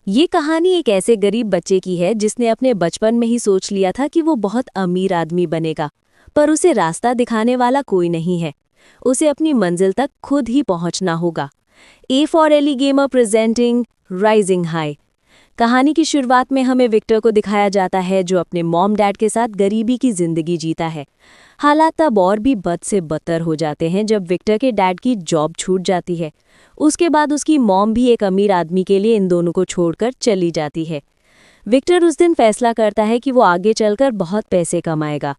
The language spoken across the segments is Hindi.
ये कहानी एक ऐसे गरीब बच्चे की है जिसने अपने बचपन में ही सोच लिया था कि वो बहुत अमीर आदमी बनेगा, पर उसे रास्ता दिखाने वाला कोई नहीं है। उसे अपनी मंजिल तक खुद ही पहुंचना होगा। A for Ellie gamer presenting rising high. कहानी की शुरुआत में हमें विक्टर को दिखाया जाता है जो अपने मॉम डैड के साथ गरीबी की जिंदगी जीता है। हालात तब और भी बद से बदतर हो जाते हैं जब विक्टर के डैड की जॉब छूट जाती है। उसके बाद उसकी मॉम भी एक अमीर आदमी के लिए इन दोनों को छोड़कर चली जाती है। विक्टर उस दिन फैसला करता है कि वो आगे चलकर बहुत पैसे कमाएगा।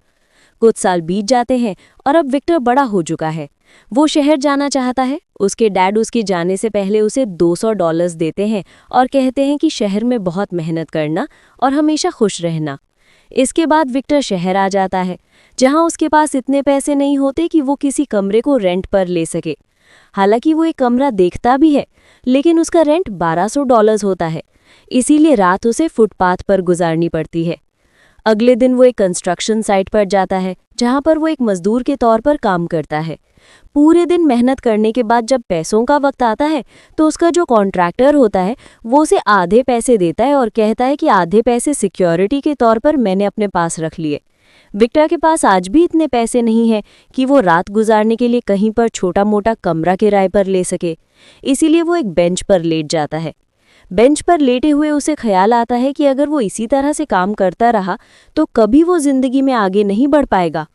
कुछ साल बीत जाते हैं और अब विक्टर बड़ा हो चुका है। वो शहर जाना चाहता है। उसके डैड उसके जाने से पहले उसे $200 देते हैं और कहते हैं कि शहर में बहुत मेहनत करना और हमेशा खुश रहना। इसके बाद विक्टर शहर आ जाता है, जहां उसके पास इतने पैसे नहीं होते कि वो किसी कमरे को रेंट पर ले सके। हालांकि वो एक कमरा देखता भी है, लेकिन उसका रेंट $1200 होता है, इसीलिए रात उसे फुटपाथ पर गुजारनी पड़ती है। अगले दिन वो एक कंस्ट्रक्शन साइट पर जाता है, जहां पर वो एक मजदूर के तौर पर काम करता है। पूरे दिन मेहनत करने के बाद जब पैसों का वक्त आता है, तो उसका जो कॉन्ट्रैक्टर होता है वो उसे आधे पैसे देता है और कहता है कि आधे पैसे सिक्योरिटी के तौर पर मैंने अपने पास रख लिए। विक्टर के पास आज भी इतने पैसे नहीं हैं कि वो रात गुजारने के लिए कहीं पर छोटा मोटा कमरा किराए पर ले सके, इसीलिए वो एक बेंच पर लेट जाता है। बेंच पर लेटे हुए उसे ख्याल आता है कि अगर वो इसी तरह से काम करता रहा तो कभी वो जिंदगी में आगे नहीं बढ़ पाएगा।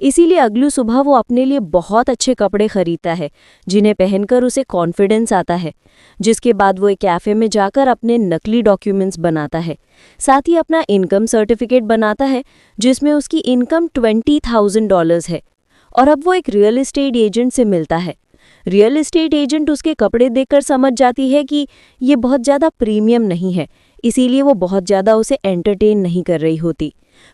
इसीलिए अगली सुबह वो अपने लिए बहुत अच्छे कपड़े खरीदता है, जिन्हें पहनकर उसे कॉन्फिडेंस आता है। जिसके बाद वो एक कैफ़े में जाकर अपने नकली डॉक्यूमेंट्स बनाता है। साथ ही अपना इनकम सर्टिफिकेट बनाता है, जिसमें उसकी इनकम $20,000 है। और अब वो एक रियल एस्टेट एजेंट से मिलता है। रियल एस्टेट एजेंट उसके कपड़े देखकर समझ जाती है कि ये बहुत ज़्यादा प्रीमियम नहीं है, इसीलिए वो बहुत ज़्यादा उसे एंटरटेन नहीं कर रही होती।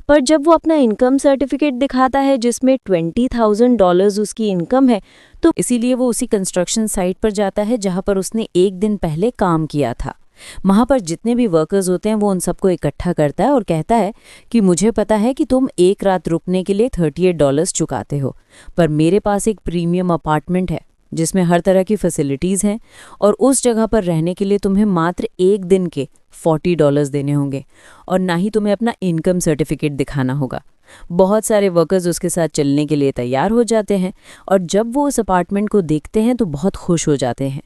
पर जब वो अपना इनकम सर्टिफिकेट दिखाता है जिसमें $20,000 उसकी इनकम है, तो इसीलिए वो उसी कंस्ट्रक्शन साइट पर जाता है जहां पर उसने एक दिन पहले काम किया था। वहां पर जितने भी वर्कर्स होते हैं वो उन सबको इकट्ठा करता है और कहता है कि मुझे पता है कि तुम एक रात रुकने के लिए $38 चुकाते हो, पर मेरे पास एक प्रीमियम अपार्टमेंट है जिसमें हर तरह की फैसिलिटीज़ हैं और उस जगह पर रहने के लिए तुम्हें मात्र एक दिन के $40 देने होंगे और ना ही तुम्हें अपना इनकम सर्टिफिकेट दिखाना होगा। बहुत सारे वर्कर्स उसके साथ चलने के लिए तैयार हो जाते हैं और जब वो उस अपार्टमेंट को देखते हैं तो बहुत खुश हो जाते हैं।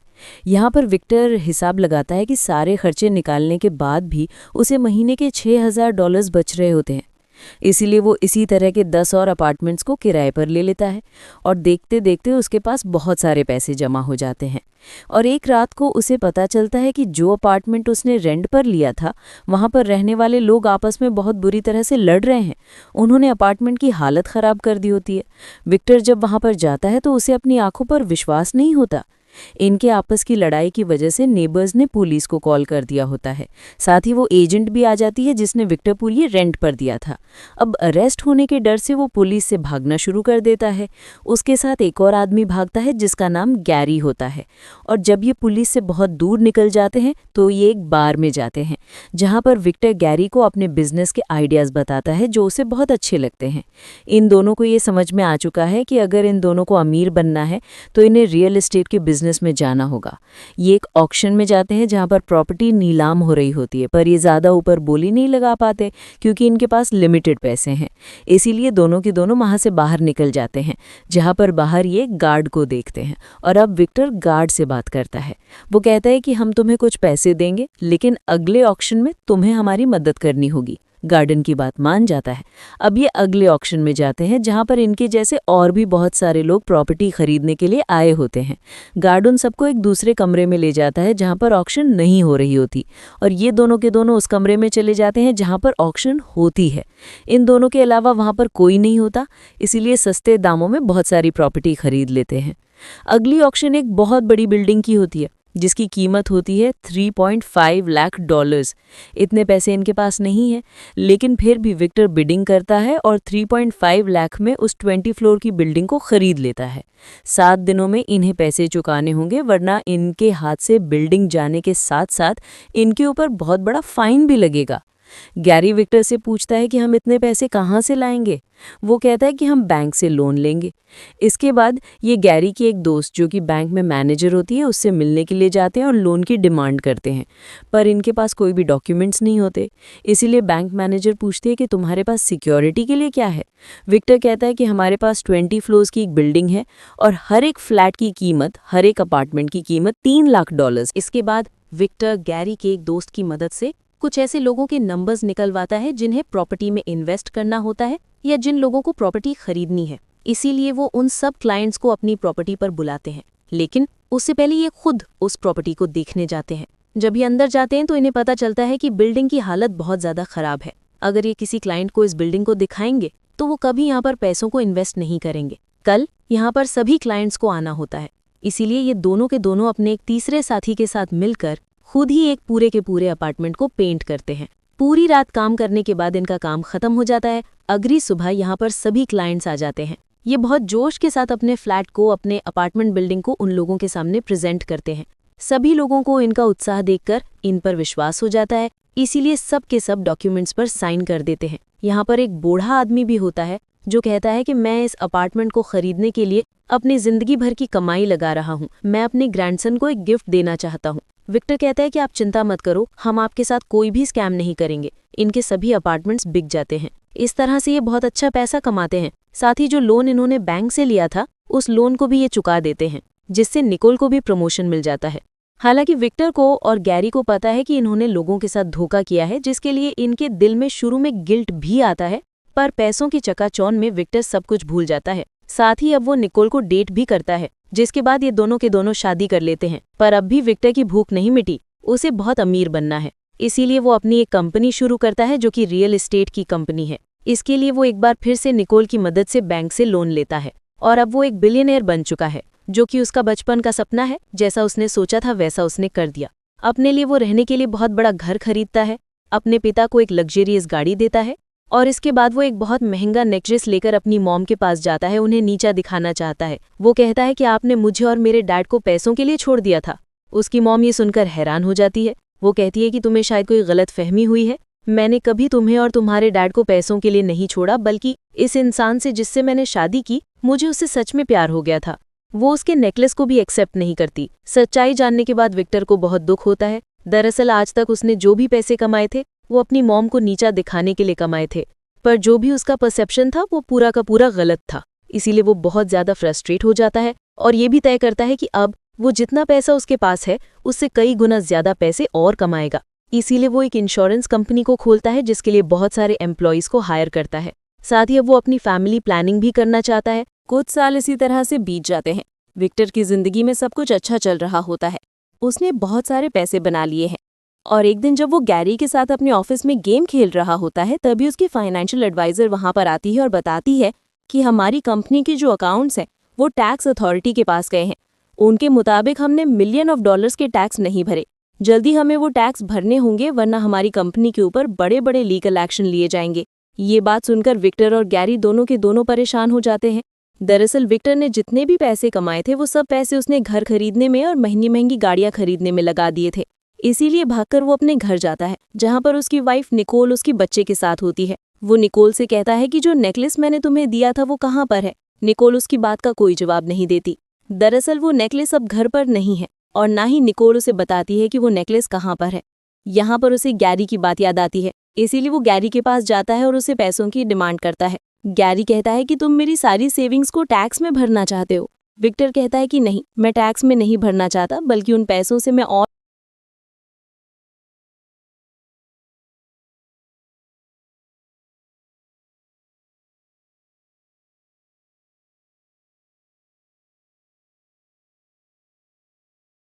यहाँ पर विक्टर हिसाब लगाता है कि सारे खर्चे निकालने के बाद भी उसे महीने के $6,000 बच रहे होते हैं। इसीलिए वो इसी तरह के 10 और अपार्टमेंट्स को किराए पर ले लेता है और देखते देखते उसके पास बहुत सारे पैसे जमा हो जाते हैं। और एक रात को उसे पता चलता है कि जो अपार्टमेंट उसने रेंट पर लिया था, वहाँ पर रहने वाले लोग आपस में बहुत बुरी तरह से लड़ रहे हैं। उन्होंने अपार्टमेंट की हालत ख़राब कर दी होती है। विक्टर जब वहाँ पर जाता है तो उसे अपनी आंखों पर विश्वास नहीं होता। इनके आपस की लड़ाई की वजह से नेबर्स ने पुलिस को कॉल कर दिया होता है। साथ ही वो एजेंट भी आ जाती है जिसने विक्टर को ये रेंट पर दिया था। अब अरेस्ट होने के डर से वो पुलिस से भागना शुरू कर देता है। उसके साथ एक और आदमी भागता है जिसका नाम गैरी होता है। और जब ये पुलिस से बहुत दूर निकल जाते हैं तो ये एक बार में जाते हैं, जहाँ पर विक्टर गैरी को अपने बिजनेस के आइडियाज़ बताता है जो उसे बहुत अच्छे लगते हैं। इन दोनों को ये समझ में आ चुका है कि अगर इन दोनों को अमीर बनना है तो इन्हें रियल एस्टेट के बिजनेस में जाना होगा। ये एक ऑक्शन में जाते हैं जहां पर प्रॉपर्टी नीलाम हो रही होती है, पर ये ज़्यादा ऊपर बोली नहीं लगा पाते क्योंकि इनके पास लिमिटेड पैसे हैं। इसीलिए दोनों के दोनों वहां से बाहर निकल जाते हैं, जहां पर बाहर ये गार्ड को देखते हैं। और अब विक्टर गार्ड से बात करता है। वो कहता है कि हम तुम्हें कुछ पैसे देंगे, लेकिन अगले ऑक्शन में तुम्हें हमारी मदद करनी होगी। गार्डन की बात मान जाता है। अब ये अगले ऑक्शन में जाते हैं जहां पर इनके जैसे और भी बहुत सारे लोग प्रॉपर्टी खरीदने के लिए आए होते हैं। गार्ड उन सबको एक दूसरे कमरे में ले जाता है जहां पर ऑक्शन नहीं हो रही होती और ये दोनों के दोनों उस कमरे में चले जाते हैं जहां पर ऑक्शन होती है। इन दोनों के अलावा वहां पर कोई नहीं होता, इसीलिए सस्ते दामों में बहुत सारी प्रॉपर्टी खरीद लेते हैं। अगली ऑक्शन एक बहुत बड़ी बिल्डिंग की होती है जिसकी कीमत होती है $3.5 लाख। इतने पैसे इनके पास नहीं है, लेकिन फिर भी विक्टर बिडिंग करता है और 3.5 लाख में उस 20 फ्लोर की बिल्डिंग को खरीद लेता है। 7 दिनों में इन्हें पैसे चुकाने होंगे, वरना इनके हाथ से बिल्डिंग जाने के साथ साथ इनके ऊपर बहुत बड़ा फाइन भी लगेगा। गैरी विक्टर से पूछता है कि हम इतने पैसे कहाँ से लाएंगे। वो कहता है कि हम बैंक से लोन लेंगे। इसके बाद ये गैरी की एक दोस्त जो कि बैंक में मैनेजर होती है उससे मिलने के लिए जाते हैं और लोन की डिमांड करते हैं, पर इनके पास कोई भी डॉक्यूमेंट्स नहीं होते। इसीलिए बैंक मैनेजर पूछते हैं कि तुम्हारे पास सिक्योरिटी के लिए क्या है। विक्टर कहता है कि हमारे पास 20 फ्लोर्स की एक बिल्डिंग है और हर एक फ्लैट की कीमत, हर एक अपार्टमेंट की कीमत $3 लाख। इसके बाद विक्टर गैरी के एक दोस्त की मदद से कुछ ऐसे लोगों के नंबर्स निकलवाता है जिन्हें प्रॉपर्टी में इन्वेस्ट करना होता है या जिन लोगों को प्रॉपर्टी खरीदनी है। इसीलिए वो उन सब क्लाइंट्स को अपनी प्रॉपर्टी पर बुलाते हैं, लेकिन उससे पहले ये खुद उस प्रॉपर्टी को देखने जाते हैं। जब ये अंदर जाते हैं तो इन्हें पता चलता है कि बिल्डिंग की हालत बहुत ज़्यादा खराब है। अगर ये किसी क्लाइंट को इस बिल्डिंग को दिखाएंगे तो वो कभी यहाँ पर पैसों को इन्वेस्ट नहीं करेंगे। कल यहाँ पर सभी क्लाइंट्स को आना होता है, इसीलिए ये दोनों के दोनों अपने एक तीसरे साथी के साथ मिलकर खुद ही एक पूरे के पूरे अपार्टमेंट को पेंट करते हैं। पूरी रात काम करने के बाद इनका काम खत्म हो जाता है। अगली सुबह यहाँ पर सभी क्लाइंट्स आ जाते हैं। ये बहुत जोश के साथ अपने फ्लैट को, अपने अपार्टमेंट बिल्डिंग को उन लोगों के सामने प्रेजेंट करते हैं। सभी लोगों को इनका उत्साह देखकर इन पर विश्वास हो जाता है, इसीलिए सब के सब डॉक्यूमेंट्स पर साइन कर देते हैं। यहाँ पर एक बूढ़ा आदमी भी होता है जो कहता है कि मैं इस अपार्टमेंट को खरीदने के लिए अपनी जिंदगी भर की कमाई लगा रहा हूँ। मैं अपने ग्रैंडसन को एक गिफ्ट देना चाहता हूँ। विक्टर कहता है कि आप चिंता मत करो, हम आपके साथ कोई भी स्कैम नहीं करेंगे। इनके सभी अपार्टमेंट्स बिक जाते हैं। इस तरह से ये बहुत अच्छा पैसा कमाते हैं। साथ ही जो लोन इन्होंने बैंक से लिया था उस लोन को भी ये चुका देते हैं, जिससे निकोल को भी प्रमोशन मिल जाता है। हालांकि विक्टर को और गैरी को पता है कि इन्होंने लोगों के साथ धोखा किया है, जिसके लिए इनके दिल में शुरू में गिल्ट भी आता है, पर पैसों की चकाचौंध में विक्टर सब कुछ भूल जाता है। साथ ही अब वो निकोल को डेट भी करता है, जिसके बाद ये दोनों के दोनों शादी कर लेते हैं। पर अब भी विक्टर की भूख नहीं मिटी, उसे बहुत अमीर बनना है। इसीलिए वो अपनी एक कंपनी शुरू करता है जो कि रियल एस्टेट की कंपनी है। इसके लिए वो एक बार फिर से निकोल की मदद से बैंक से लोन लेता है और अब वो एक बिलियनियर बन चुका है, जो कि उसका बचपन का सपना है। जैसा उसने सोचा था वैसा उसने कर दिया। अपने लिए वो रहने के लिए बहुत बड़ा घर खरीदता है, अपने पिता को एक लग्जरियस गाड़ी देता है और इसके बाद वो एक बहुत महंगा नेकलेस लेकर अपनी मॉम के पास जाता है, उन्हें नीचा दिखाना चाहता है। वो कहता है कि आपने मुझे और मेरे डैड को पैसों के लिए छोड़ दिया था। उसकी मॉम ये सुनकर हैरान हो जाती है। वो कहती है कि तुम्हें शायद कोई गलत फहमी हुई है। मैंने कभी तुम्हें और तुम्हारे डैड को पैसों के लिए नहीं छोड़ा, बल्कि इस इंसान से जिससे मैंने शादी की, मुझे उससे सच में प्यार हो गया था। वो उसके नेकलेस को भी एक्सेप्ट नहीं करती। सच्चाई जानने के बाद विक्टर को बहुत दुख होता है। दरअसल आज तक उसने जो भी पैसे कमाए थे वो अपनी मॉम को नीचा दिखाने के लिए कमाए थे, पर जो भी उसका परसेप्शन था वो पूरा का पूरा गलत था। इसीलिए वो बहुत ज्यादा फ्रस्ट्रेट हो जाता है और ये भी तय करता है कि अब वो जितना पैसा उसके पास है उससे कई गुना ज्यादा पैसे और कमाएगा। इसीलिए वो एक इंश्योरेंस कंपनी को खोलता है, जिसके लिए बहुत सारे एम्प्लॉयज को हायर करता है। साथ ही अब वो अपनी फैमिली प्लानिंग भी करना चाहता है। कुछ साल इसी तरह से बीत जाते हैं। विक्टर की जिंदगी में सब कुछ अच्छा चल रहा होता है। उसने बहुत सारे पैसे बना लिए हैं और एक दिन जब वो गैरी के साथ अपने ऑफिस में गेम खेल रहा होता है, तभी उसकी फाइनेंशियल एडवाइजर वहां पर आती है और बताती है कि हमारी कंपनी के जो अकाउंट्स हैं वो टैक्स अथॉरिटी के पास गए हैं। उनके मुताबिक हमने $मिलियन के टैक्स नहीं भरे। जल्दी हमें वो टैक्स भरने होंगे, वरना हमारी कंपनी के ऊपर बड़े बड़े लीगल एक्शन लिए जाएंगे। ये बात सुनकर विक्टर और गैरी दोनों के दोनों परेशान हो जाते हैं। दरअसल विक्टर ने जितने भी पैसे कमाए थे वो सब पैसे उसने घर खरीदने में और महंगी महंगी गाड़ियां खरीदने में लगा दिए थे। इसीलिए भागकर वो अपने घर जाता है, जहां पर उसकी वाइफ निकोल उसकी बच्चे के साथ होती है। वो निकोल से कहता है कि जो नेकलेस मैंने तुम्हें दिया था वो कहाँ पर है। निकोल उसकी बात का कोई जवाब नहीं देती। दरअसल वो नेकलेस अब घर पर नहीं है और ना ही निकोल उसे बताती है कि वो नेकलेस कहाँ पर है। यहाँ पर उसे गैरी की बात याद आती है, इसीलिए वो गैरी के पास जाता है और उसे पैसों की डिमांड करता है। गैरी कहता है कि तुम मेरी सारी सेविंग्स को टैक्स में भरना चाहते हो। विक्टर कहता है कि नहीं, मैं टैक्स में नहीं भरना चाहता, बल्कि उन पैसों से मैं और